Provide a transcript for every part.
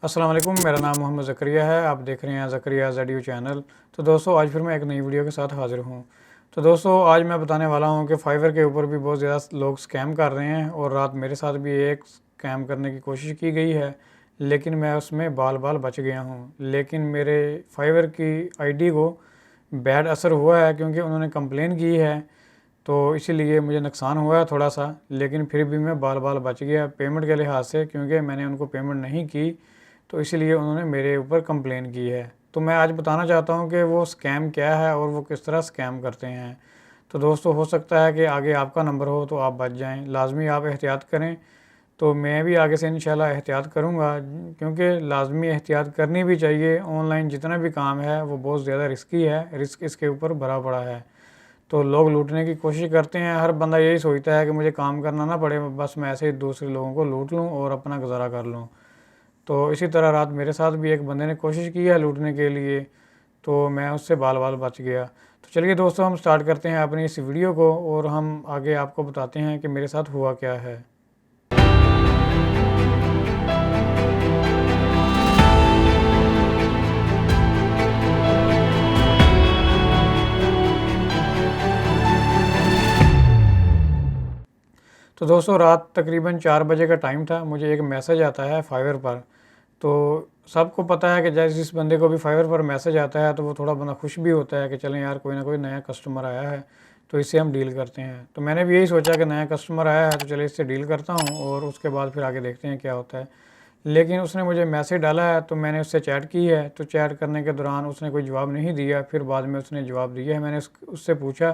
अस्सलाम वालेकुम, मेरा नाम मोहम्मद ज़करिया है। आप देख रहे हैं ज़करिया ज़ेड चैनल। तो दोस्तों, आज फिर मैं एक नई वीडियो के साथ हाज़िर हूँ। तो दोस्तों, आज मैं बताने वाला हूँ कि फाइवर के ऊपर भी बहुत ज़्यादा लोग स्कैम कर रहे हैं और रात मेरे साथ भी एक स्कैम करने की कोशिश की गई है, लेकिन मैं उसमें बाल बाल बच गया हूँ। लेकिन मेरे फाइवर की आईडी को बैड असर हुआ है क्योंकि उन्होंने कंप्लेन की है, तो इसीलिए मुझे नुकसान हुआ है थोड़ा सा। लेकिन फिर भी मैं बाल बाल बच गया पेमेंट के लिहाज से, क्योंकि मैंने उनको पेमेंट नहीं की, तो इसलिए उन्होंने मेरे ऊपर कंप्लेन की है। तो मैं आज बताना चाहता हूँ कि वो स्कैम क्या है और वो किस तरह स्कैम करते हैं। तो दोस्तों, हो सकता है कि आगे आपका नंबर हो तो आप बच जाएं। लाजमी आप एहतियात करें। तो मैं भी आगे से इंशाल्लाह एहतियात करूँगा, क्योंकि लाजमी एहतियात करनी भी चाहिए। ऑनलाइन जितना भी काम है वो बहुत ज़्यादा रिस्की है, रिस्क इसके ऊपर भरा पड़ा है। तो लोग लूटने की कोशिश करते हैं। हर बंदा यही सोचता है कि मुझे काम करना ना पड़े, बस मैं ऐसे ही दूसरे लोगों को लूट लूँ और अपना गुजारा कर लूँ। तो इसी तरह रात मेरे साथ भी एक बंदे ने कोशिश की है लूटने के लिए, तो मैं उससे बाल बाल बच गया। तो चलिए दोस्तों, हम स्टार्ट करते हैं अपनी इस वीडियो को और हम आगे आपको बताते हैं कि मेरे साथ हुआ क्या है। तो दोस्तों, रात तकरीबन 4 बजे का टाइम था। मुझे एक मैसेज आता है फाइवर पर। तो सबको पता है कि जैसे जिस बंदे को भी फाइवर पर मैसेज आता है तो वो थोड़ा बंदा खुश भी होता है कि चलें यार, कोई ना कोई नया कस्टमर आया है तो इससे हम डील करते हैं। तो मैंने भी यही सोचा कि नया कस्टमर आया है तो चले इससे डील करता हूँ और उसके बाद फिर आगे देखते हैं क्या होता है। लेकिन उसने मुझे मैसेज डाला है तो मैंने उससे चैट की है। तो चैट करने के दौरान उसने कोई जवाब नहीं दिया। फिर बाद में उसने जवाब दिया है। मैंने उससे पूछा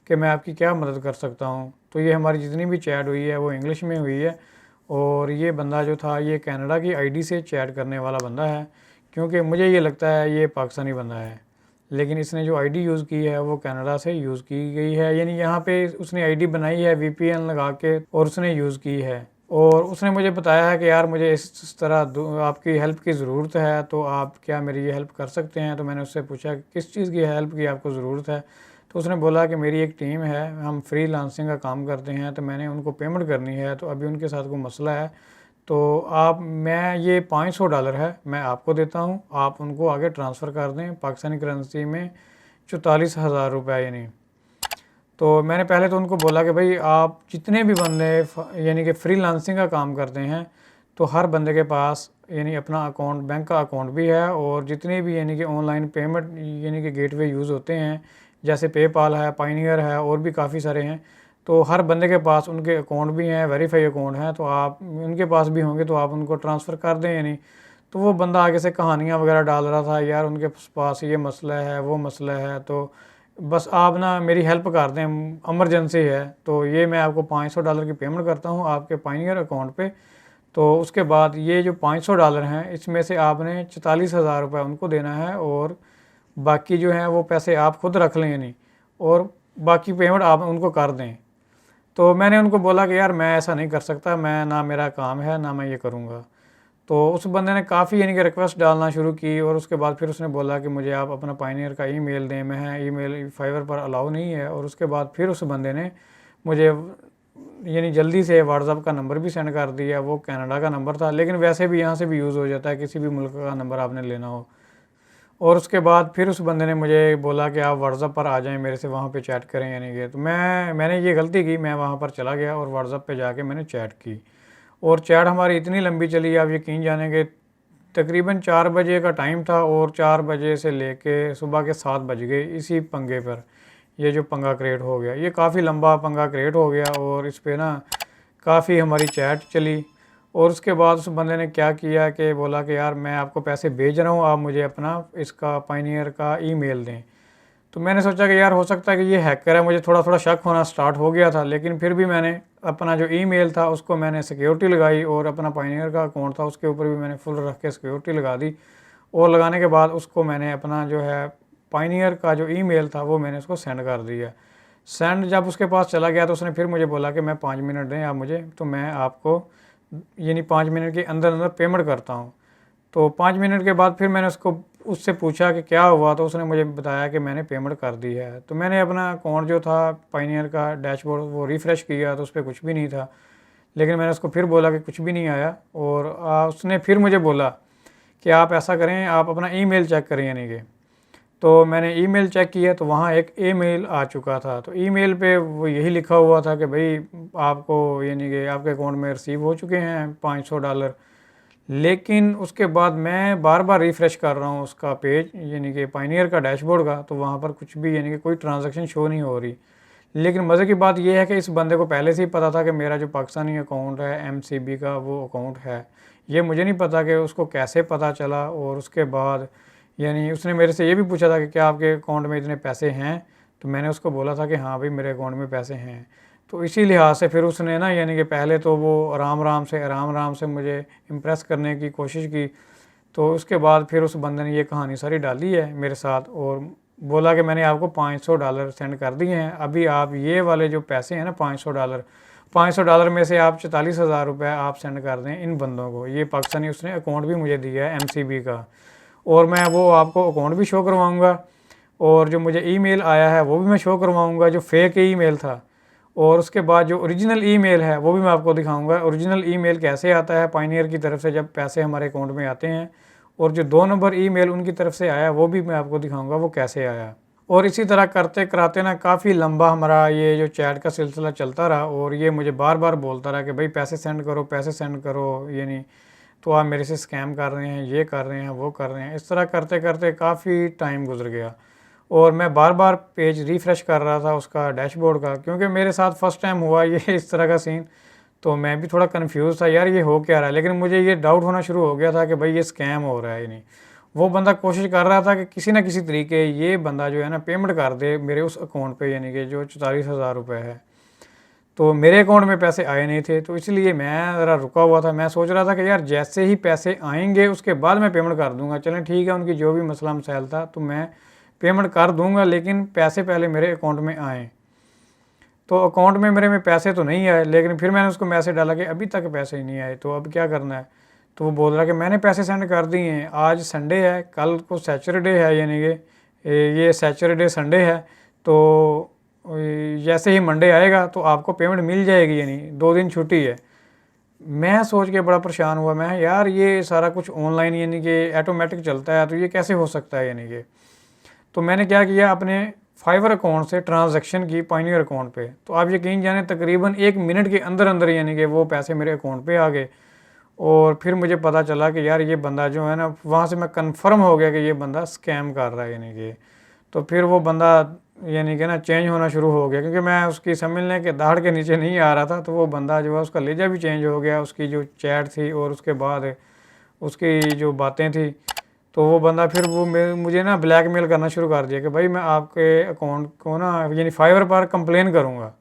कि मैं आपकी क्या मदद कर सकता हूँ। तो ये हमारी जितनी भी चैट हुई है वो इंग्लिश में हुई है। और ये बंदा जो था ये कनाडा की आईडी से चैट करने वाला बंदा है, क्योंकि मुझे ये लगता है ये पाकिस्तानी बंदा है। लेकिन इसने जो आईडी यूज़ की है वो कनाडा से यूज़ की गई है, यानी यहाँ पे उसने आईडी बनाई है वीपीएन लगा के और उसने यूज़ की है। और उसने मुझे बताया है कि यार, मुझे इस तरह आपकी हेल्प की ज़रूरत है, तो आप क्या मेरी ये हेल्प कर सकते हैं। तो मैंने उससे पूछा कि किस चीज़ की हेल्प की आपको ज़रूरत है। तो उसने बोला कि मेरी एक टीम है, हम फ्रीलांसिंग का काम करते हैं, तो मैंने उनको पेमेंट करनी है, तो अभी उनके साथ कोई मसला है। तो मैं ये $500 है, मैं आपको देता हूँ, आप उनको आगे ट्रांसफ़र कर दें पाकिस्तानी करेंसी में 44,000 रुपये यानी। तो मैंने पहले तो उनको बोला कि भाई, आप जितने भी बंदे यानी कि फ्रीलांसिंग का काम करते हैं, तो हर बंदे के पास यानी अपना अकाउंट, बैंक का अकाउंट भी है, और जितने भी यानी कि ऑनलाइन पेमेंट यानी कि गेटवे यूज़ होते हैं, जैसे पेपाल है, पायनियर है, और भी काफ़ी सारे हैं। तो हर बंदे के पास उनके अकाउंट भी हैं, वेरीफाई अकाउंट हैं। तो आप उनके पास भी होंगे तो आप उनको ट्रांसफ़र कर दें यानी। तो वो बंदा आगे से कहानियाँ वगैरह डाल रहा था, यार उनके पास ये मसला है, वो मसला है, तो बस आप ना मेरी हेल्प कर दें, इमरजेंसी है। तो ये मैं आपको $500 की पेमेंट करता हूँ आपके पायनियर अकाउंट पे। तो उसके बाद ये जो $500 हैं, इसमें से आपने 44,000 रुपये उनको देना है, और बाकी जो हैं वो पैसे आप खुद रख लें यानी, और बाकी पेमेंट आप उनको कर दें। तो मैंने उनको बोला कि यार, मैं ऐसा नहीं कर सकता, मैं ना मेरा काम है, ना मैं ये करूँगा। तो उस बंदे ने काफ़ी यानी कि रिक्वेस्ट डालना शुरू की, और उसके बाद फिर उसने बोला कि मुझे आप अपना पायनियर का ईमेल दें। मैं ईमेल फाइवर पर अलाउ नहीं है। और उसके बाद फिर उस बंदे ने मुझे यानी जल्दी से व्हाट्सएप का नंबर भी सेंड कर दिया। वो कनाडा का नंबर था, लेकिन वैसे भी यहाँ से भी यूज़ हो जाता है, किसी भी मुल्क का नंबर आपने लेना हो। और उसके बाद फिर उस बंदे ने मुझे बोला कि आप व्हाट्सएप पर आ जाएं, मेरे से वहाँ पे चैट करें यानी कि। तो मैंने ये गलती की, मैं वहाँ पर चला गया और व्हाट्सएप पे जाके मैंने चैट की, और चैट हमारी इतनी लंबी चली, आप यकीन जानेंगे, तकरीबन 4 बजे का टाइम था, और 4 बजे से लेके सुबह के 7 बज गए इसी पंगे पर। ये जो पंगा क्रिएट हो गया, ये काफ़ी लंबा पंगा क्रिएट हो गया, और इस पे ना काफ़ी हमारी चैट चली। और उसके बाद उस बंदे ने क्या किया कि बोला कि यार, मैं आपको पैसे भेज रहा हूँ, आप मुझे अपना इसका पायनियर का ईमेल दें। तो मैंने सोचा कि यार, हो सकता है कि ये हैकर है। मुझे थोड़ा थोड़ा शक होना स्टार्ट हो गया था, लेकिन फिर भी मैंने अपना जो ईमेल था उसको मैंने सिक्योरिटी लगाई, और अपना पायनियर का अकाउंट था उसके ऊपर भी मैंने फुल रख के सिक्योरिटी लगा दी। और लगाने के बाद उसको मैंने अपना जो है पायनियर का जो ईमेल था वो मैंने उसको सेंड कर दिया। सेंड जब उसके पास चला गया तो उसने फिर मुझे बोला कि मैं 5 मिनट दें आप मुझे, तो मैं आपको यानी 5 मिनट के अंदर अंदर पेमेंट करता हूँ। तो 5 मिनट के बाद फिर मैंने उससे पूछा कि क्या हुआ, तो उसने मुझे बताया कि मैंने पेमेंट कर दी है। तो मैंने अपना अकाउंट जो था पायनियर का डैशबोर्ड वो रिफ़्रेश किया, तो उस पर कुछ भी नहीं था। लेकिन मैंने उसको फिर बोला कि कुछ भी नहीं आया, और उसने फिर मुझे बोला कि आप ऐसा करें, आप अपना ईमेल चेक करें यानी कि। तो मैंने ईमेल चेक किया तो वहाँ एक ईमेल आ चुका था। तो ईमेल पे वो यही लिखा हुआ था कि भाई आपको यानी कि आपके अकाउंट में रिसीव हो चुके हैं $500। लेकिन उसके बाद मैं बार बार रिफ़्रेश कर रहा हूँ उसका पेज, यानी कि पायनियर का डैशबोर्ड का, तो वहाँ पर कुछ भी यानी कि कोई ट्रांजैक्शन शो नहीं हो रही। लेकिन मज़े की बात यह है कि इस बंदे को पहले से ही पता था कि मेरा जो पाकिस्तानी अकाउंट है MCB का वो अकाउंट है। ये मुझे नहीं पता कि उसको कैसे पता चला। और उसके बाद यानी उसने मेरे से ये भी पूछा था कि क्या आपके अकाउंट में इतने पैसे हैं, तो मैंने उसको बोला था कि हाँ भाई मेरे अकाउंट में पैसे हैं। तो इसी लिहाज से फिर उसने ना यानी कि पहले तो वो आराम आराम से मुझे इम्प्रेस करने की कोशिश की। तो उसके बाद फिर उस बंदे ने ये कहानी सारी डाली है मेरे साथ और बोला कि मैंने आपको $500 सेंड कर दिए हैं, अभी आप ये वाले जो पैसे हैं ना $500 में से आप 44,000 रुपये आप सेंड कर दें इन बंदों को। ये पाकिस्तानी उसने अकाउंट भी मुझे दिया है MCB का, और मैं वो आपको अकाउंट भी शो करवाऊँगा, और जो मुझे ईमेल आया है वो भी मैं शो करवाऊँगा जो फेक ईमेल था। और उसके बाद जो ओरिजिनल ईमेल है वो भी मैं आपको दिखाऊंगा। ओरिजिनल ईमेल कैसे आता है पायनियर की तरफ से जब पैसे हमारे अकाउंट में आते हैं, और जो 2 नंबर ईमेल उनकी तरफ से आया वो भी मैं आपको दिखाऊंगा वो कैसे आया। और इसी तरह करते कराते ना काफ़ी लंबा हमारा ये जो चैट का सिलसिला चलता रहा, और ये मुझे बार बार बोलता रहा कि भाई पैसे सेंड करो, पैसे सेंड करो, ये नहीं तो आप मेरे से स्कैम कर रहे हैं, ये कर रहे हैं, वो कर रहे हैं। इस तरह करते करते काफ़ी टाइम गुजर गया, और मैं बार बार पेज रिफ़्रेश कर रहा था उसका डैशबोर्ड का, क्योंकि मेरे साथ फ़र्स्ट टाइम हुआ ये इस तरह का सीन। तो मैं भी थोड़ा कंफ्यूज था यार ये हो क्या रहा है, लेकिन मुझे ये डाउट होना शुरू हो गया था कि भाई ये स्कैम हो रहा है ही नहीं। वो बंदा कोशिश कर रहा था कि किसी ना किसी तरीके ये बंदा जो है ना पेमेंट कर दे मेरे उस अकाउंट पे, यानी कि जो 44,000 रुपये है। तो मेरे अकाउंट में पैसे आए नहीं थे, तो इसलिए मैं ज़रा रुका हुआ था। मैं सोच रहा था कि यार जैसे ही पैसे आएंगे उसके बाद मैं पेमेंट कर दूंगा, चलें ठीक है, उनकी जो भी मसला मसाइल था तो मैं पेमेंट कर दूंगा, लेकिन पैसे पहले मेरे अकाउंट में आएँ। तो अकाउंट में मेरे में पैसे तो नहीं आए, लेकिन फिर मैंने उसको मैसेज डाला कि अभी तक पैसे ही नहीं आए, तो अब क्या करना है। तो वो बोल रहा कि मैंने पैसे सेंड कर दिए हैं, आज संडे है, कल को सैटरडे है, यानी कि ये सैटरडे संडे है, तो जैसे ही मंडे आएगा तो आपको पेमेंट मिल जाएगी, यानी 2 दिन छुट्टी है। मैं सोच के बड़ा परेशान हुआ, मैं यार ये सारा कुछ ऑनलाइन यानी कि ऑटोमेटिक चलता है, तो ये कैसे हो सकता है, यानी कि। तो मैंने क्या किया, अपने फाइवर अकाउंट से ट्रांजैक्शन की पायनियर अकाउंट पे। तो आप यकीन जाने तकरीबन 1 मिनट के अंदर अंदर यानी कि वो पैसे मेरे अकाउंट पे आ गए। और फिर मुझे पता चला कि यार ये बंदा जो है ना, वहाँ से मैं कंफर्म हो गया कि ये बंदा स्कैम कर रहा है, यानी कि। तो फिर वो बंदा यानी कि ना चेंज होना शुरू हो गया, क्योंकि मैं उसकी समझने के दाढ़ के नीचे नहीं आ रहा था। तो वो बंदा जो है उसका लहजा भी चेंज हो गया, उसकी जो चैट थी और उसके बाद उसकी जो बातें थी। तो वो बंदा फिर वो मुझे ना ब्लैकमेल करना शुरू कर दिया कि भाई मैं आपके अकाउंट को ना यानी फाइवर पर कंप्लेन करूँगा।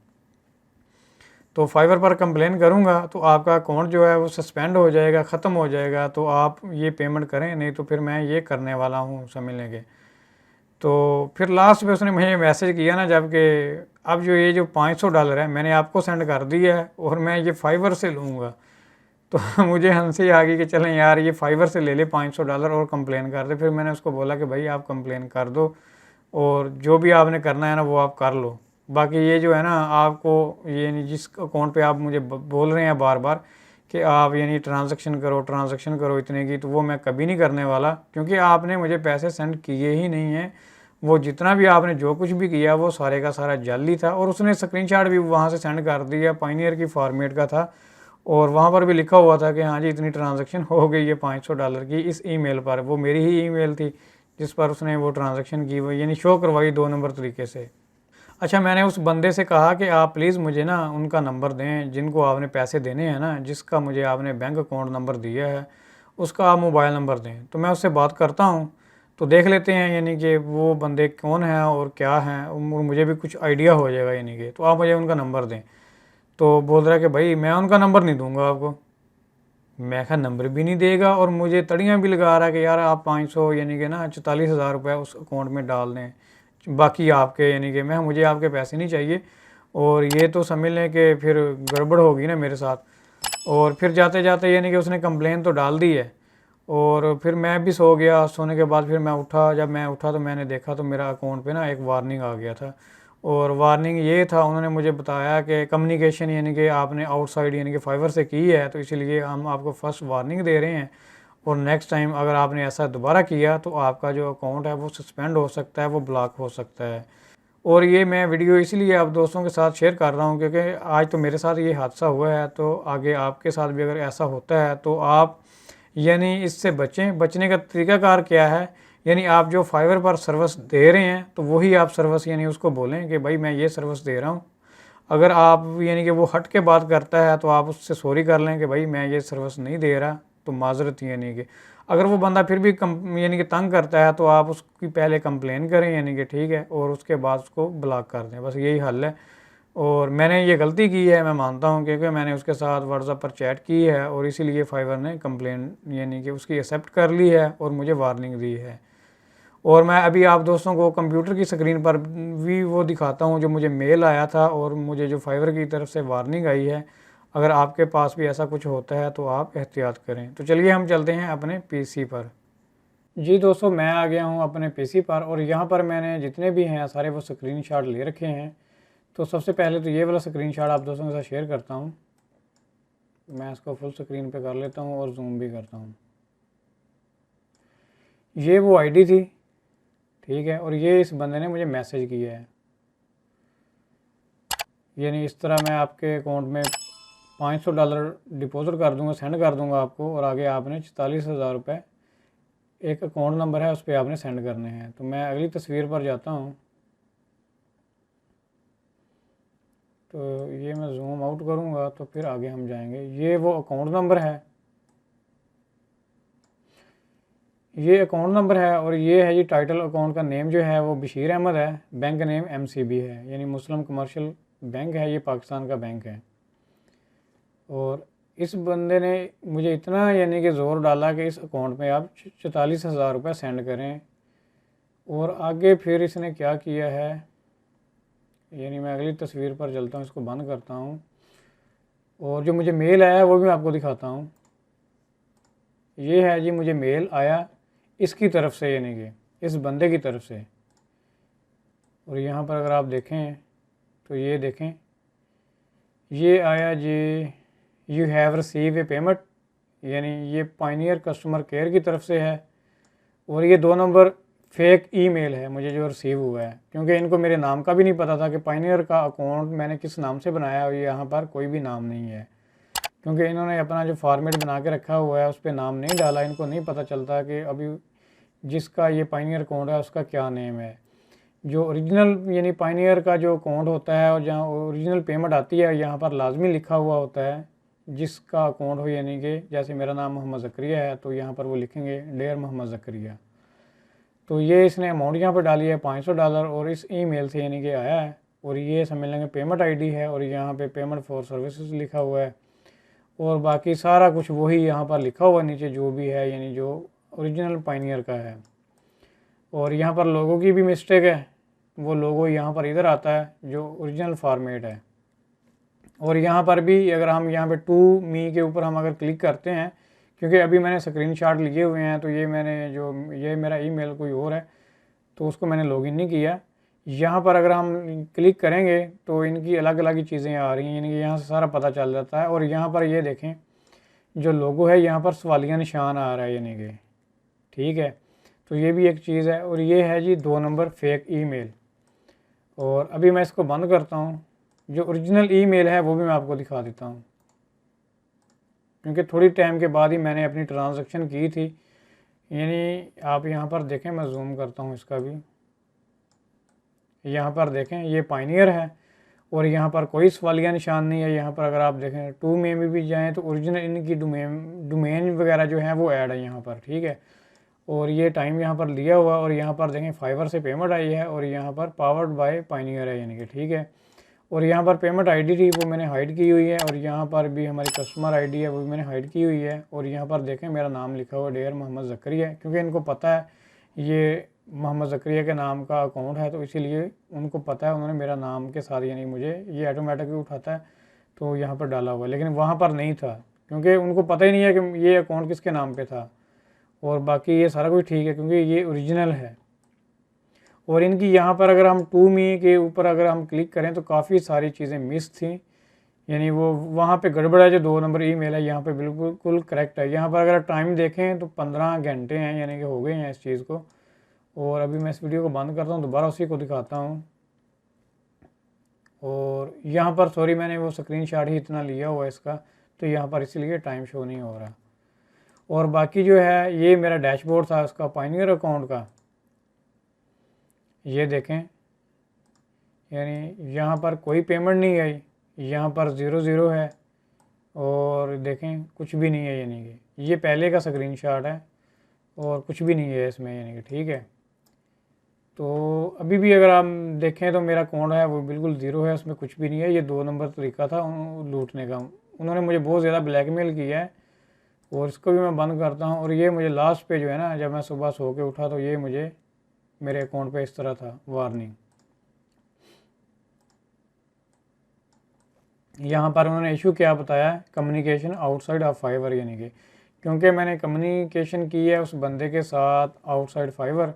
तो फाइवर पर कंप्लेन करूँगा तो आपका अकाउंट जो है वो सस्पेंड हो जाएगा, ख़त्म हो जाएगा, तो आप ये पेमेंट करें, नहीं तो फिर मैं ये करने वाला हूँ समझ लेंगे। तो फिर लास्ट में उसने मुझे मैसेज किया ना, जबकि अब जो ये जो $500 है मैंने आपको सेंड कर दिया है और मैं ये फाइवर से लूँगा। तो मुझे हंसी आ गई कि चलें यार ये फाइवर से ले ले $500 और कंप्लेन कर दे। फिर मैंने उसको बोला कि भाई आप कंप्लेन कर दो, और जो भी आपने करना है ना वो आप कर लो। बाकी ये जो है ना, आपको ये नहीं जिस अकाउंट पे आप मुझे बोल रहे हैं बार बार कि आप यानी ट्रांजैक्शन करो इतने की, तो वो मैं कभी नहीं करने वाला, क्योंकि आपने मुझे पैसे सेंड किए ही नहीं हैं। वो जितना भी आपने जो कुछ भी किया वो सारे का सारा जाली था, और उसने स्क्रीनशॉट भी वहाँ से सेंड कर दिया, पायनियर की फॉर्मेट का था, और वहाँ पर भी लिखा हुआ था कि हाँ जी इतनी ट्रांजैक्शन हो गई है $500 की इस ईमेल पर। वो मेरी ही ईमेल थी जिस पर उसने वो ट्रांजैक्शन की, वो यानी शो करवाई 2 नंबर तरीके से। अच्छा, मैंने उस बंदे से कहा कि आप प्लीज़ मुझे ना उनका नंबर दें जिनको आपने पैसे देने हैं ना, जिसका मुझे आपने बैंक अकाउंट नंबर दिया है उसका आप मोबाइल नंबर दें, तो मैं उससे बात करता हूँ, तो देख लेते हैं यानी कि वो बंदे कौन हैं और क्या हैं, और मुझे भी कुछ आइडिया हो जाएगा, यानी कि तो आप मुझे उनका नंबर दें। तो बोल रहा है कि भाई मैं उनका नंबर नहीं दूंगा आपको। मैं कहा नंबर भी नहीं देगा, और मुझे तड़ियाँ भी लगा रहा है कि यार आप 500 यानी कि ना 44,000 रुपये उस अकाउंट में डाल दें, बाकी आपके, यानी कि मैं मुझे आपके पैसे नहीं चाहिए। और ये तो समझ लें कि फिर गड़बड़ होगी ना मेरे साथ। और फिर जाते जाते यानी कि उसने कंप्लेन तो डाल दी है, और फिर मैं भी सो गया। सोने के बाद फिर मैं उठा, जब मैं उठा तो मैंने देखा तो मेरा अकाउंट पे ना एक वार्निंग आ गया था। और वार्निंग ये था, उन्होंने मुझे बताया कि कम्युनिकेशन यानी कि आपने आउटसाइड यानी कि फाइवर से की है, तो इसीलिए हम आपको फर्स्ट वार्निंग दे रहे हैं, और नेक्स्ट टाइम अगर आपने ऐसा दोबारा किया तो आपका जो अकाउंट है वो सस्पेंड हो सकता है, वो ब्लॉक हो सकता है। और ये मैं वीडियो इसलिए आप दोस्तों के साथ शेयर कर रहा हूँ क्योंकि आज तो मेरे साथ ये हादसा हुआ है, तो आगे आपके साथ भी अगर ऐसा होता है तो आप यानी इससे बचें। बचने का तरीकाकार क्या है, यानी आप जो फाइवर पर सर्विस दे रहे हैं तो वही आप सर्विस यानी उसको बोलें कि भाई मैं ये सर्विस दे रहा हूँ। अगर आप यानी कि वो हट के बात करता है तो आप उससे सॉरी कर लें कि भाई मैं ये सर्विस नहीं दे रहा, तो माजरत यानी कि अगर वो बंदा फिर भी यानी कि तंग करता है तो आप उसकी पहले कंप्लेन करें यानी कि ठीक है, और उसके बाद उसको ब्लॉक कर दें, बस यही हल है। और मैंने ये गलती की है, मैं मानता हूँ, क्योंकि मैंने उसके साथ व्हाट्सएप पर चैट की है और इसीलिए फाइवर ने कंप्लेन यानी कि उसकी एक्सेप्ट कर ली है और मुझे वार्निंग दी है। और मैं अभी आप दोस्तों को कंप्यूटर की स्क्रीन पर भी वो दिखाता हूँ जो मुझे मेल आया था और मुझे जो फाइवर की तरफ से वार्निंग आई है। अगर आपके पास भी ऐसा कुछ होता है तो आप एहतियात करें। तो चलिए हम चलते हैं अपने पीसी पर। जी दोस्तों, मैं आ गया हूँ अपने पीसी पर और यहाँ पर मैंने जितने भी हैं सारे वो स्क्रीनशॉट ले रखे हैं। तो सबसे पहले तो ये वाला स्क्रीनशॉट आप दोस्तों के साथ शेयर करता हूँ। मैं इसको फुल स्क्रीन पे कर लेता हूँ और जूम भी करता हूँ। ये वो आईडी थी, ठीक है, और ये इस बंदे ने मुझे मैसेज किया है, यानी इस तरह मैं आपके अकाउंट में $500 डिपॉजिट कर दूंगा, सेंड कर दूंगा आपको, और आगे आपने 44,000 रुपये एक अकाउंट नंबर है उस पर आपने सेंड करने हैं। तो मैं अगली तस्वीर पर जाता हूँ, तो ये मैं जूम आउट करूँगा तो फिर आगे हम जाएंगे। ये वो अकाउंट नंबर है, ये अकाउंट नंबर है, और ये है जी टाइटल अकाउंट का नेम जो है वो बशीर अहमद है, बैंक नेम MCB है, यानी मुस्लिम कमर्शियल बैंक है, ये पाकिस्तान का बैंक है। और इस बंदे ने मुझे इतना यानी कि ज़ोर डाला कि इस अकाउंट में आप 44,000 रुपये सेंड करें। और आगे फिर इसने क्या किया है, यानी मैं अगली तस्वीर पर चलता हूँ, इसको बंद करता हूँ और जो मुझे मेल आया है वो भी मैं आपको दिखाता हूँ। ये है जी, मुझे मेल आया इसकी तरफ से, यानी कि इस बंदे की तरफ से। और यहाँ पर अगर आप देखें तो ये देखें, ये आया जी, you have receive a payment, यानी ये पायनियर कस्टमर केयर की तरफ से है। और ये 2 नंबर फेक ईमेल है मुझे जो रिसीव हुआ है, क्योंकि इनको मेरे नाम का भी नहीं पता था कि पायनियर का अकाउंट मैंने किस नाम से बनाया, और यहाँ पर कोई भी नाम नहीं है, क्योंकि इन्होंने अपना जो फॉर्मेट बना के रखा हुआ है उस पर नाम नहीं डाला। इनको नहीं पता चलता कि अभी जिसका ये पायनियर अकाउंट है उसका क्या नेम है। जो ओरिजिनल यानी पायनियर का जो अकाउंट होता है और जहाँ ओरिजिनल पेमेंट आती है यहाँ पर लाजमी लिखा हुआ होता है जिसका अकाउंट हो, यानी कि जैसे मेरा नाम मोहम्मद ज़करिया है तो यहाँ पर वो लिखेंगे डेयर मोहम्मद ज़करिया। तो ये इसने अमाउंट यहाँ पर डाली है $500 और इस ईमेल से यानी कि आया है। और ये समझ लेंगे पेमेंट आईडी है और यहाँ पे पेमेंट फॉर सर्विसेज लिखा हुआ है, और बाकी सारा कुछ वही यहाँ पर लिखा हुआ नीचे जो भी है, यानी जो ओरिजिनल पायनियर का है। और यहाँ पर लोगों की भी मिस्टेक है, वो लोगो यहाँ पर इधर आता है जो ओरिजिनल फॉर्मेट है। और यहाँ पर भी अगर हम यहाँ पे टू मी के ऊपर हम अगर क्लिक करते हैं, क्योंकि अभी मैंने स्क्रीनशॉट लिए हुए हैं, तो ये मैंने जो ये मेरा ईमेल कोई और है तो उसको मैंने लॉगिन नहीं किया। यहाँ पर अगर हम क्लिक करेंगे तो इनकी अलग अलग ही चीज़ें आ रही हैं, यानी कि यहाँ से सारा पता चल जाता है। और यहाँ पर ये देखें जो लोगो है यहाँ पर सवालिया निशान आ रहा है, यानी कि ठीक है, तो ये भी एक चीज़ है। और ये है जी 2 नंबर फेक ईमेल। और अभी मैं इसको बंद करता हूँ, जो ओरिजिनल ईमेल है वो भी मैं आपको दिखा देता हूँ, क्योंकि थोड़ी टाइम के बाद ही मैंने अपनी ट्रांजैक्शन की थी। यानी आप यहाँ पर देखें, मैं जूम करता हूँ इसका भी, यहाँ पर देखें ये पायनियर है और यहाँ पर कोई सवालिया निशान नहीं है। यहाँ पर अगर आप देखें टू में भी जाएँ तो ओरिजिनल इनकी डोमेन वगैरह जो है वो ऐड है यहाँ पर, ठीक है। और ये टाइम यहाँ पर लिया हुआ, और यहाँ पर देखें फाइवर से पेमेंट आई है और यहाँ पर पावर्ड बाय पायनियर है, यानी कि ठीक है। और यहाँ पर पेमेंट आईडी थी वो मैंने हाइड की हुई है, और यहाँ पर भी हमारी कस्टमर आईडी है वो भी मैंने हाइड की हुई है। और यहाँ पर देखें मेरा नाम लिखा हुआ डेयर मोहम्मद ज़करिया है, क्योंकि इनको पता है ये मोहम्मद ज़करिया के नाम का अकाउंट है, तो इसीलिए उनको पता है, उन्होंने मेरा नाम के साथ यानी मुझे ये ऑटोमेटिकली उठाता है तो यहाँ पर डाला हुआ, लेकिन वहाँ पर नहीं था क्योंकि उनको पता ही नहीं है कि ये अकाउंट किसके नाम पर था। और बाकी ये सारा कुछ ठीक है क्योंकि ये ओरिजिनल है। और इनकी यहाँ पर अगर हम टू मी के ऊपर अगर हम क्लिक करें तो काफ़ी सारी चीज़ें मिस थी, यानी वो वहाँ पे गड़बड़ है, जो 2 नंबर ईमेल है यहाँ पे बिल्कुल करेक्ट है। यहाँ पर अगर टाइम देखें तो 15 घंटे हैं, यानी कि हो गए हैं इस चीज़ को। और अभी मैं इस वीडियो को बंद करता हूँ, दोबारा उसी को दिखाता हूँ। और यहाँ पर सॉरी मैंने वो स्क्रीनशॉट ही इतना लिया हुआ है इसका, तो यहाँ पर इसलिए टाइम शो नहीं हो रहा। और बाकी जो है ये मेरा डैशबोर्ड था उसका पायनियर अकाउंट का, ये देखें, यानी यहाँ पर कोई पेमेंट नहीं आई, यहाँ पर 0 है, और देखें कुछ भी नहीं है, यानी कि ये पहले का स्क्रीनशॉट है और कुछ भी नहीं है इसमें, यानी कि ठीक है। तो अभी भी अगर आप देखें तो मेरा अकाउंट है वो बिल्कुल 0 है, उसमें कुछ भी नहीं है। ये 2 नंबर तरीका था लूटने का, उन्होंने मुझे बहुत ज़्यादा ब्लैकमेल किया है। और इसको भी मैं बंद करता हूँ। और ये मुझे लास्ट पे जो है ना, जब मैं सुबह सो के उठा तो ये मुझे मेरे अकाउंट पे इस तरह था वार्निंग। यहाँ पर उन्होंने इशू क्या बताया, कम्युनिकेशन आउटसाइड ऑफ फाइवर, यानी कि क्योंकि मैंने कम्युनिकेशन की है उस बंदे के साथ आउटसाइड फाइवर,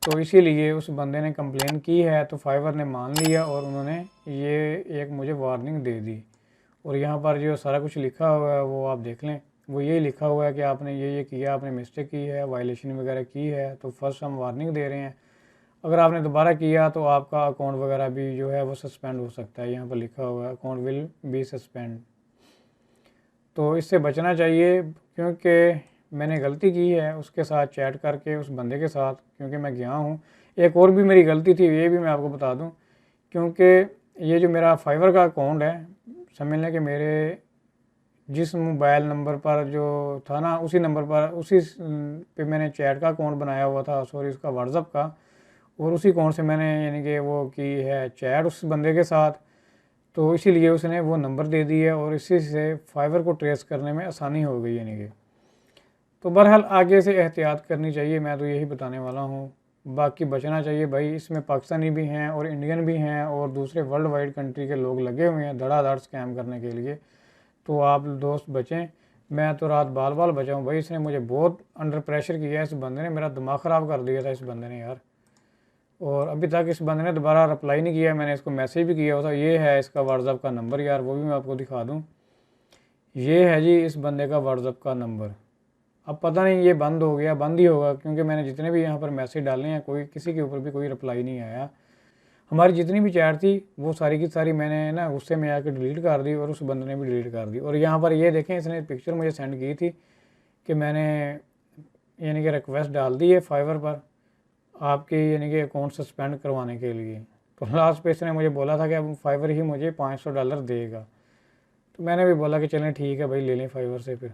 तो इसीलिए उस बंदे ने कंप्लेन की है, तो फाइवर ने मान लिया और उन्होंने ये एक मुझे वार्निंग दे दी। और यहाँ पर जो सारा कुछ लिखा हुआ है वो आप देख लें, वो यही लिखा हुआ है कि आपने ये किया, आपने मिस्टेक की है, वायलेशन वगैरह की है, तो फर्स्ट हम वार्निंग दे रहे हैं। अगर आपने दोबारा किया तो आपका अकाउंट वगैरह भी जो है वो सस्पेंड हो सकता है। यहाँ पर लिखा हुआ है अकाउंट विल बी सस्पेंड। तो इससे बचना चाहिए, क्योंकि मैंने गलती की है उसके साथ चैट करके उस बंदे के साथ, क्योंकि मैं गया हूँ। एक और भी मेरी गलती थी, ये भी मैं आपको बता दूँ, क्योंकि ये जो मेरा फाइवर का अकाउंट है, समझ लें कि मेरे जिस मोबाइल नंबर पर जो था ना, उसी नंबर पर उसी पे मैंने चैट का अकाउंट बनाया हुआ था, सॉरी उसका व्हाट्सअप का, और उसी अकाउंट से मैंने यानी कि वो की है चैट उस बंदे के साथ, तो इसीलिए उसने वो नंबर दे दिया और इसी से फाइवर को ट्रेस करने में आसानी हो गई, यानी कि। तो बहरहाल आगे से एहतियात करनी चाहिए, मैं तो यही बताने वाला हूँ। बाकी बचना चाहिए भाई, इसमें पाकिस्तानी भी हैं और इंडियन भी हैं और दूसरे वर्ल्ड वाइड कंट्री के लोग लगे हुए हैं धड़ाधड़ स्कैम करने के लिए। तो आप दोस्त बचें। मैं तो रात बाल बाल बचा हूँ भाई, इसने मुझे बहुत अंडर प्रेशर किया है, इस बंदे ने मेरा दिमाग ख़राब कर दिया था इस बंदे ने यार। और अभी तक इस बंदे ने दोबारा रिप्लाई नहीं किया, मैंने इसको मैसेज भी किया होता। ये है इसका व्हाट्सअप का नंबर यार, वो भी मैं आपको दिखा दूँ। ये है जी इस बंदे का व्हाट्सअप का नंबर। अब पता नहीं ये बंद हो गया, बंद ही होगा, क्योंकि मैंने जितने भी यहाँ पर मैसेज डाले हैं कोई किसी के ऊपर भी कोई रिप्लाई नहीं आया। हमारी जितनी भी चैट थी वो सारी की सारी मैंने ना गुस्से में आकर डिलीट कर दी और उस बंदे ने भी डिलीट कर दी। और यहाँ पर ये देखें, इसने पिक्चर मुझे सेंड की थी कि मैंने यानी कि रिक्वेस्ट डाल दी है फाइवर पर आपके यानी कि अकाउंट सस्पेंड करवाने के लिए। तो लास्ट पे इसने मुझे बोला था कि अब फाइवर ही मुझे $500 देगा। तो मैंने भी बोला कि चलें ठीक है भाई, ले लें फाइवर से फिर।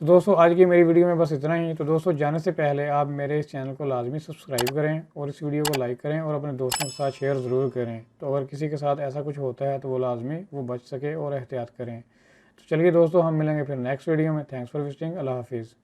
तो दोस्तों आज की मेरी वीडियो में बस इतना ही। तो दोस्तों जाने से पहले आप मेरे इस चैनल को लाजमी सब्सक्राइब करें और इस वीडियो को लाइक करें और अपने दोस्तों के साथ शेयर ज़रूर करें। तो अगर किसी के साथ ऐसा कुछ होता है तो वो लाजमी वो बच सके और एहतियात करें। तो चलिए दोस्तों, हम मिलेंगे फिर नेक्स्ट वीडियो में। Thanks for visiting. अल्लाह हाफिज़।